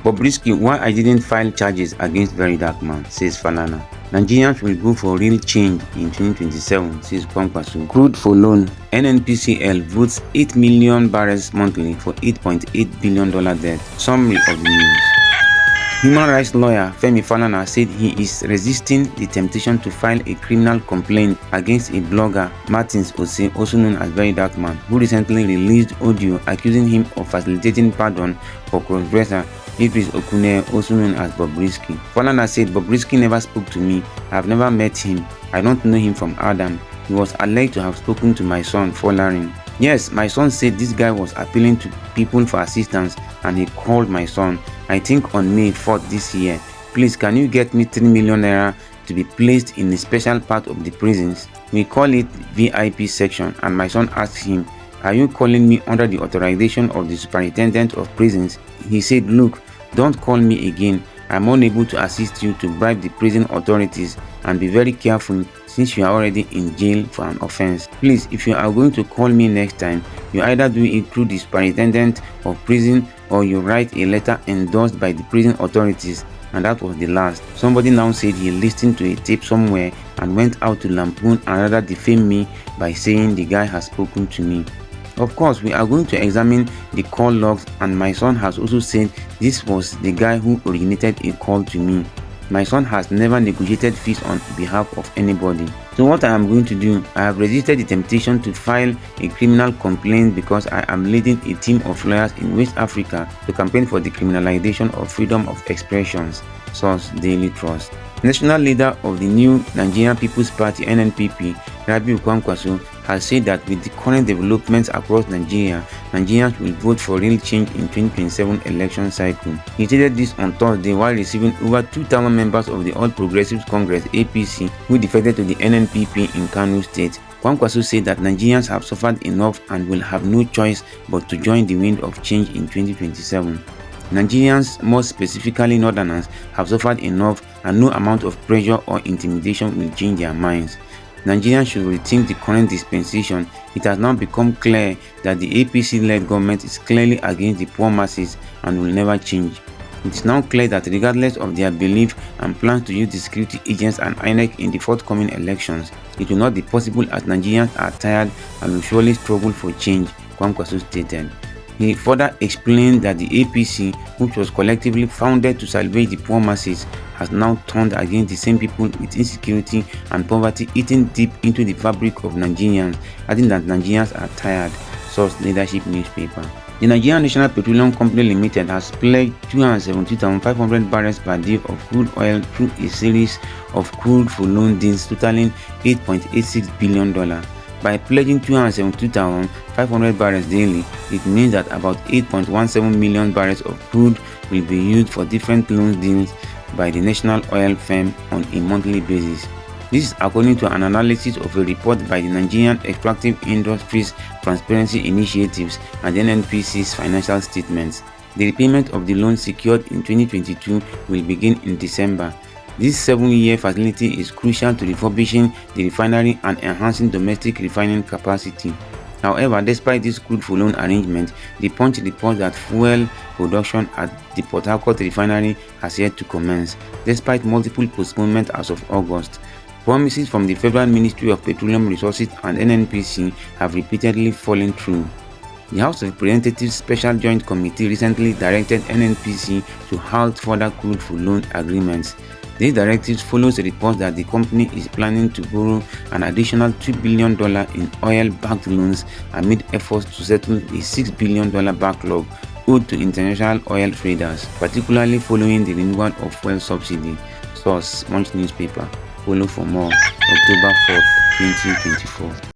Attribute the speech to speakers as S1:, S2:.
S1: Bobrisky, why I didn't file charges against VeryDarkMan, says Falana. Nigerians will go for real change in 2027, says Kwankwaso. Crude-for-loans. NNPCL votes 8 million barrels monthly for $8.8 billion debt. Summary of the news. Human rights lawyer Femi Falana said he is resisting the temptation to file a criminal complaint against a blogger, Otse, also known as VeryDarkMan, who recently released audio accusing him of facilitating pardon for crossdresser Idris Okuneye, also known as Bobrisky. Falana said, "Bobrisky never spoke to me. I have never met him. I don't know him from Adam. He was alleged to have spoken to my son, Folarin. Yes, my son said this guy was appealing to people for assistance and he called my son, I think on May 4th this year. Please, can you get me 3 million naira to be placed in a special part of the prisons? We call it VIP section." And my son asked him, "Are you calling me under the authorization of the superintendent of prisons?" He said, "Look, don't call me again. I'm unable to assist you to bribe the prison authorities, and be very careful since you are already in jail for an offense. Please, if you are going to call me next time, you either do it through the superintendent of prison or you write a letter endorsed by the prison authorities." And that was the last. Somebody now said he listened to a tape somewhere and went out to lampoon and rather defame me by saying the guy has spoken to me. Of course, we are going to examine the call logs, and my son has also said this was the guy who originated a call to me. My son has never negotiated fees on behalf of anybody. So what I am going to do, I have resisted the temptation to file a criminal complaint because I am leading a team of lawyers in West Africa to campaign for the criminalization of freedom of expressions. Source Daily Trust. National leader of the new Nigerian People's Party (NNPP), Kwankwaso, has said that with the current developments across Nigeria, Nigerians will vote for real change in 2027 election cycle. He stated this on Thursday while receiving over 2,000 members of the All Progressives Congress (APC) who defected to the NNPP in Kano State. Kwankwaso said that Nigerians have suffered enough and will have no choice but to join the wind of change in 2027. Nigerians, more specifically Northerners, have suffered enough, and no amount of pressure or intimidation will change their minds. Nigerians should rethink the current dispensation. It has now become clear that the APC-led government is clearly against the poor masses and will never change. It is now clear that regardless of their belief and plans to use the security agents and INEC in the forthcoming elections, it will not be possible as Nigerians are tired and will surely struggle for change, Kwankwaso stated. He further explained that the APC, which was collectively founded to salvage the poor masses, has now turned against the same people, with insecurity and poverty eating deep into the fabric of Nigerians, adding that Nigerians are tired. Source Leadership newspaper. The Nigerian National Petroleum Company Limited has pledged 270,500 barrels per day of crude oil through a series of crude-for-loans deals totaling $8.86 billion. By pledging 272,500 barrels daily, it means that about 8.17 million barrels of crude will be used for different loan deals by the national oil firm on a monthly basis. This is according to an analysis of a report by the Nigerian Extractive Industries Transparency Initiatives and NNPC's financial statements. The repayment of the loan secured in 2022 will begin in December. This 7-year facility is crucial to refurbishing the refinery and enhancing domestic refining capacity. However, despite this crude-for-loan arrangement, the Punch reports that fuel production at the Port Harcourt refinery has yet to commence, despite multiple postponements as of August. Promises from the Federal Ministry of Petroleum Resources and NNPC have repeatedly fallen through. The House of Representatives Special Joint Committee recently directed NNPC to halt further crude-for-loan agreements. These directives follows reports that the company is planning to borrow an additional $2 billion in oil-backed loans amid efforts to settle a $6 billion backlog owed to international oil traders, particularly following the renewal of fuel subsidy. Source Punch newspaper. Follow for more. October 4th, 2024.